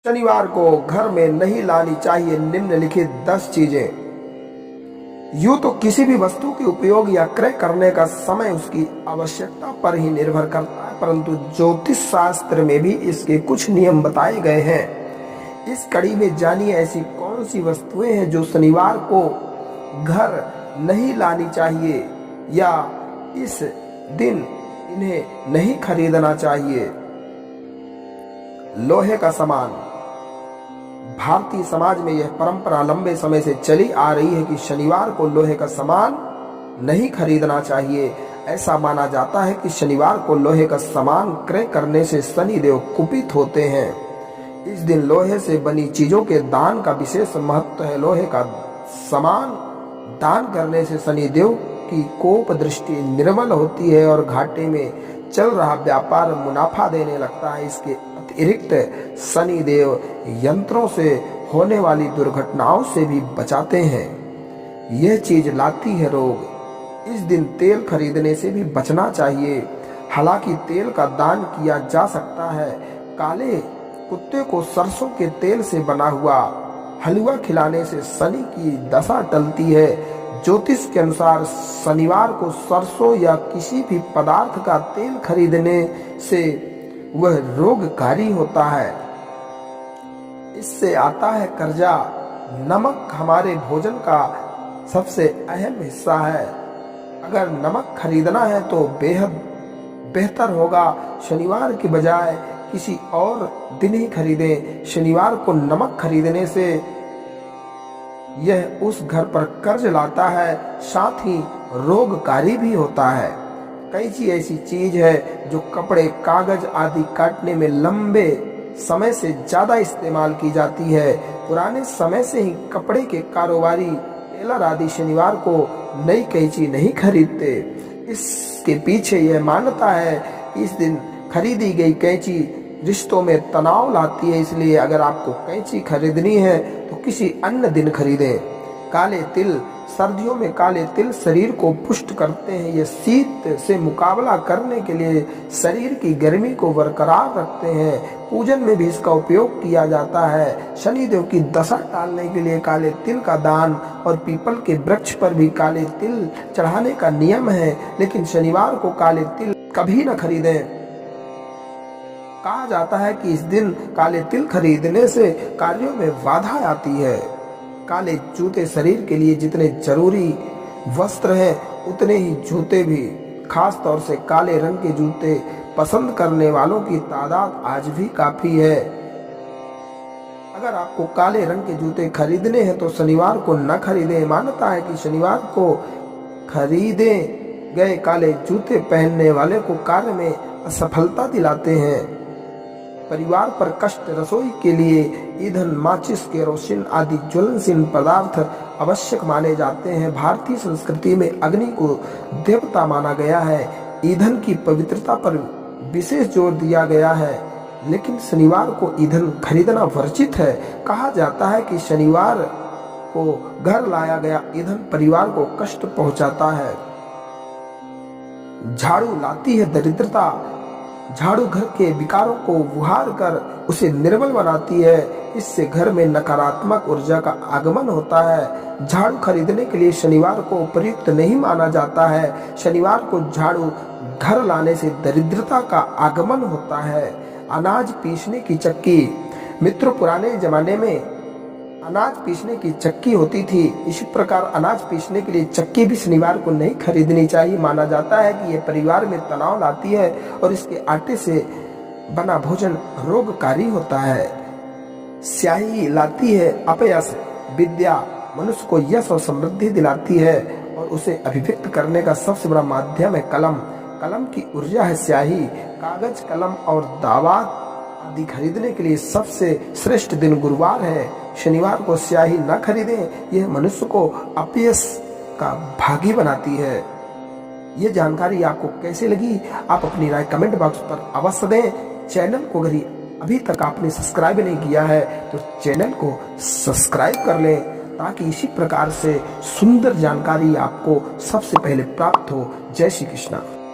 शनिवार को घर में नहीं लानी चाहिए निम्नलिखित 10 चीजें। यूं तो किसी भी वस्तु के उपयोग या क्रय करने का समय उसकी आवश्यकता पर ही निर्भर करता है, परंतु ज्योतिष शास्त्र में भी इसके कुछ नियम बताए गए हैं। इस कड़ी में जानिए ऐसी कौन सी वस्तुएं हैं जो शनिवार को घर नहीं लानी चाहिए या इस दिन इन्हें नहीं खरीदना चाहिए। लोहे का सामान। भारतीय समाज में यह परंपरा लंबे समय से चली आ रही है कि शनिवार को लोहे का सामान नहीं खरीदना चाहिए। ऐसा माना जाता है कि शनिवार को लोहे का सामान क्रय करने से शनिदेव कुपित होते हैं। इस दिन लोहे से बनी चीजों के दान का विशेष महत्व है। लोहे का सामान दान करने से शनिदेव की कोप दृष्टि निर्मल होती है और घाटे में चल रहा व्यापार मुनाफा देने लगता है। इसके अतिरिक्त शनिदेव यंत्रों से होने वाली दुर्घटनाओं से भी बचाते हैं। यह चीज लाती है रोग। इस दिन तेल खरीदने से भी बचना चाहिए। हालांकि तेल का दान किया जा सकता है। काले कुत्ते को सरसों के तेल से बना हुआ हलवा खिलाने से शनि की दशा टलती है। ज्योतिष के अनुसार शनिवार को सरसों या किसी भी पदार्थ का तेल खरीदने से वह रोगकारी होता है। इससे आता है कर्जा। नमक हमारे भोजन का सबसे अहम हिस्सा है। अगर नमक खरीदना है तो बेहद बेहतर होगा शनिवार के बजाय किसी और दिन ही खरीदें। शनिवार को नमक खरीदने से यह उस घर पर कर्ज लाता है, साथ ही रोगकारी भी होता है। कैंची ऐसी चीज है जो कपड़े, कागज आदि काटने में लंबे समय से ज्यादा इस्तेमाल की जाती है। पुराने समय से ही कपड़े के कारोबारी, टेलर आदि शनिवार को नई कैंची नहीं खरीदते। इसके पीछे यह मान्यता है कि इस दिन खरीदी गई कैंची रिश्तों में तनाव लाती है, इसलिए अगर आपको कैंची खरीदनी है तो किसी अन्य दिन खरीदें। काले तिल। सर्दियों में काले तिल शरीर को पुष्ट करते हैं। ये शीत से मुकाबला करने के लिए शरीर की गर्मी को बरकरार रखते हैं। पूजन में भी इसका उपयोग किया जाता है। शनिदेव की दशा टालने के लिए काले तिल का दान और पीपल के वृक्ष पर भी काले तिल चढ़ाने का नियम है, लेकिन शनिवार को काले तिल कभी न खरीदें। कहा जाता है कि इस दिन काले तिल खरीदने से कार्यों में बाधा आती है। काले जूते शरीर के लिए जितने जरूरी वस्त्र हैं उतने ही जूते भी। खास तौर से काले रंग के जूते पसंद करने वालों की तादाद आज भी काफी है। अगर आपको काले रंग के जूते खरीदने हैं तो शनिवार को न खरीदें। मान्यता है कि शनिवार को खरीदे गए काले जूते पहनने वाले को कार्य में असफलता दिलाते हैं। परिवार पर कष्ट। रसोई के लिए ईंधन, माचिस, केरोसिन आदि ज्वलनशील पदार्थ आवश्यक माने जाते हैं। भारतीय संस्कृति में अग्नि को देवता माना गया है। ईंधन की पवित्रता पर विशेष जोर दिया गया है, लेकिन शनिवार को ईंधन खरीदना वर्जित है। कहा जाता है कि शनिवार को घर लाया गया ईंधन परिवार को कष्ट पहुंचाता है। झाड़ू लाती है दरिद्रता। झाड़ू घर के विकारों को उभार कर उसे निर्मल बनाती है। इससे घर में नकारात्मक ऊर्जा का आगमन होता है। झाड़ू खरीदने के लिए शनिवार को उपयुक्त नहीं माना जाता है। शनिवार को झाड़ू घर लाने से दरिद्रता का आगमन होता है। अनाज पीसने की चक्की। मित्रों, पुराने जमाने में अनाज पीसने की चक्की होती थी। इसी प्रकार अनाज पीसने के लिए चक्की भी शनिवार को नहीं खरीदनी चाहिए। माना जाता है कि यह परिवार में तनाव लाती है और इसके आटे से बना भोजन रोगकारी होता है। स्याही लाती है अपयश, विद्या। मनुष्य को यश और समृद्धि दिलाती है और उसे अभिव्यक्त करने का सबसे बड़ा माध्यम है कलम। कलम की ऊर्जा है स्याही। कागज, कलम और दावात आदि खरीदने के लिए सबसे श्रेष्ठ दिन गुरुवार है। शनिवार को स्याही न खरीदें, यह मनुष्य को अपयश का भागी बनाती है। यह जानकारी आपको कैसे लगी, आप अपनी राय कमेंट बॉक्स पर अवश्य दें। चैनल को अगर अभी तक आपने सब्सक्राइब नहीं किया है तो चैनल को सब्सक्राइब कर लें, ताकि इसी प्रकार से सुंदर जानकारी आपको सबसे पहले प्राप्त हो। जय श्री कृष्णा।